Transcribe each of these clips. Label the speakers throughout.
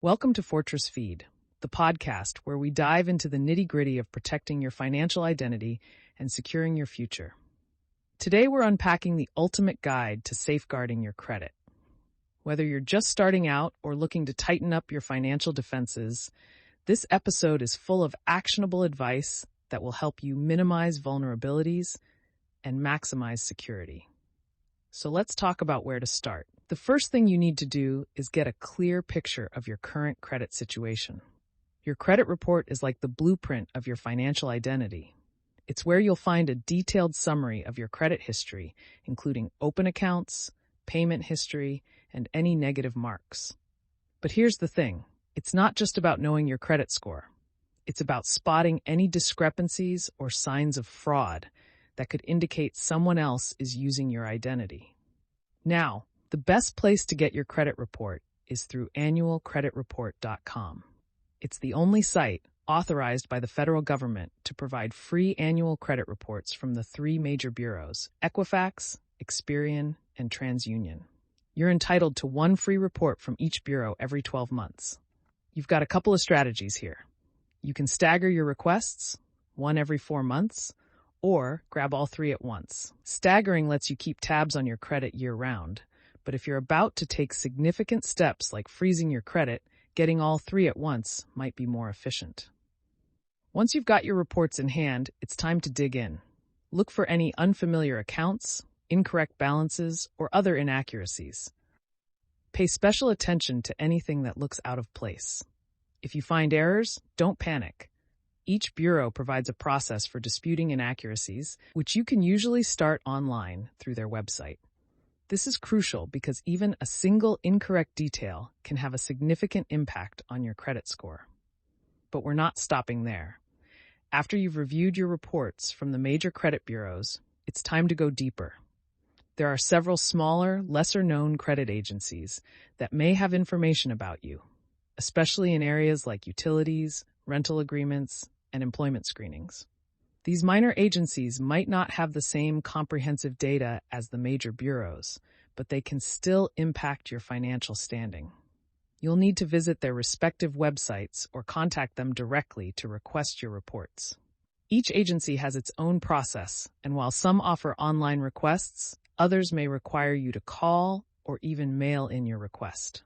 Speaker 1: Welcome to Fortress Feed, the podcast where we dive into the nitty-gritty of protecting your financial identity and securing your future. Today we're unpacking the ultimate guide to safeguarding your credit. Whether you're just starting out or looking to tighten up your financial defenses, this episode is full of actionable advice that will help you minimize vulnerabilities and maximize security. So let's talk about where to start. The first thing you need to do is get a clear picture of your current credit situation. Your credit report is like the blueprint of your financial identity. It's where you'll find a detailed summary of your credit history, including open accounts, payment history, and any negative marks. But here's the thing, it's not just about knowing your credit score. It's about spotting any discrepancies or signs of fraud that could indicate someone else is using your identity. Now, the best place to get your credit report is through annualcreditreport.com. It's the only site authorized by the federal government to provide free annual credit reports from the three major bureaus, Equifax, Experian, and TransUnion. You're entitled to one free report from each bureau every 12 months. You've got a couple of strategies here. You can stagger your requests, one every 4 months, or grab all three at once. Staggering lets you keep tabs on your credit year-round. But if you're about to take significant steps like freezing your credit, getting all three at once might be more efficient. Once you've got your reports in hand, it's time to dig in. Look for any unfamiliar accounts, incorrect balances, or other inaccuracies. Pay special attention to anything that looks out of place. If you find errors, don't panic. Each bureau provides a process for disputing inaccuracies, which you can usually start online through their website. This is crucial because even a single incorrect detail can have a significant impact on your credit score. But we're not stopping there. After you've reviewed your reports from the major credit bureaus, it's time to go deeper. There are several smaller, lesser-known credit agencies that may have information about you, especially in areas like utilities, rental agreements, and employment screenings. These minor agencies might not have the same comprehensive data as the major bureaus, but they can still impact your financial standing. You'll need to visit their respective websites or contact them directly to request your reports. Each agency has its own process, and while some offer online requests, others may require you to call or even mail in your request.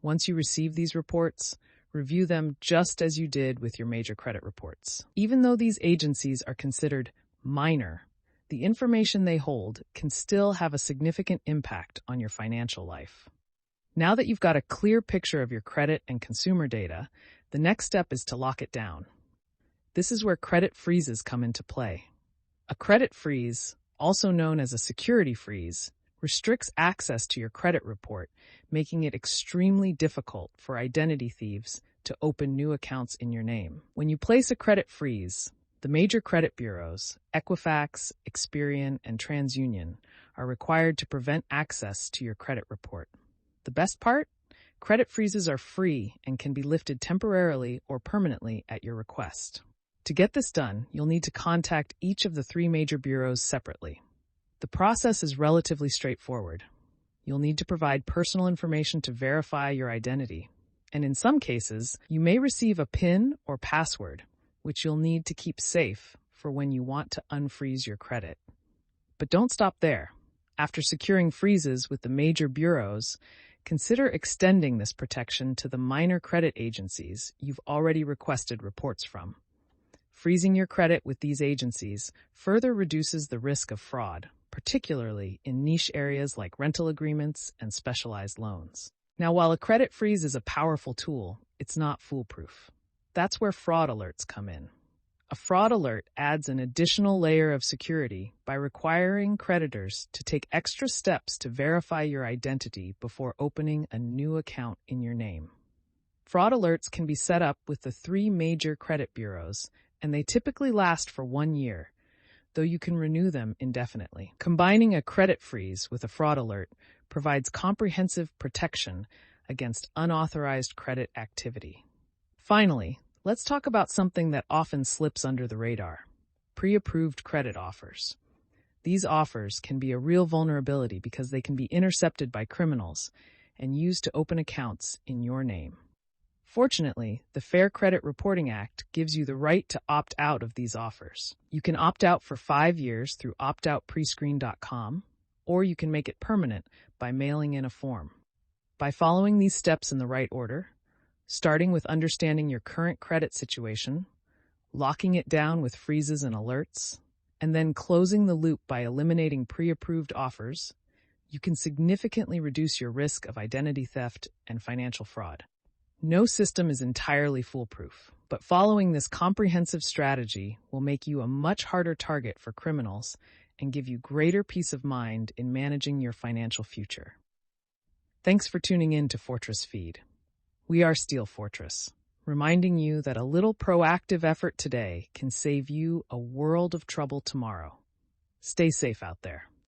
Speaker 1: Once you receive these reports, review them just as you did with your major credit reports. Even though these agencies are considered minor, the information they hold can still have a significant impact on your financial life. Now that you've got a clear picture of your credit and consumer data, the next step is to lock it down. This is where credit freezes come into play. A credit freeze, also known as a security freeze, restricts access to your credit report, making it extremely difficult for identity thieves to open new accounts in your name. When you place a credit freeze, the major credit bureaus, Equifax, Experian, and TransUnion, are required to prevent access to your credit report. The best part? Credit freezes are free and can be lifted temporarily or permanently at your request. To get this done, you'll need to contact each of the three major bureaus separately. The process is relatively straightforward. You'll need to provide personal information to verify your identity. And in some cases, you may receive a PIN or password, which you'll need to keep safe for when you want to unfreeze your credit. But don't stop there. After securing freezes with the major bureaus, consider extending this protection to the minor credit agencies you've already requested reports from. Freezing your credit with these agencies further reduces the risk of fraud, particularly in niche areas like rental agreements and specialized loans. Now, while a credit freeze is a powerful tool, it's not foolproof. That's where fraud alerts come in. A fraud alert adds an additional layer of security by requiring creditors to take extra steps to verify your identity before opening a new account in your name. Fraud alerts can be set up with the three major credit bureaus, and they typically last for 1 year, though you can renew them indefinitely. Combining a credit freeze with a fraud alert provides comprehensive protection against unauthorized credit activity. Finally, let's talk about something that often slips under the radar: pre-approved credit offers. These offers can be a real vulnerability because they can be intercepted by criminals and used to open accounts in your name. Fortunately, the Fair Credit Reporting Act gives you the right to opt out of these offers. You can opt out for 5 years through optoutprescreen.com, or you can make it permanent by mailing in a form. By following these steps in the right order, starting with understanding your current credit situation, locking it down with freezes and alerts, and then closing the loop by eliminating pre-approved offers, you can significantly reduce your risk of identity theft and financial fraud. No system is entirely foolproof, but following this comprehensive strategy will make you a much harder target for criminals and give you greater peace of mind in managing your financial future. Thanks for tuning in to Fortress Feed. We are Steel Fortress, reminding you that a little proactive effort today can save you a world of trouble tomorrow. Stay safe out there.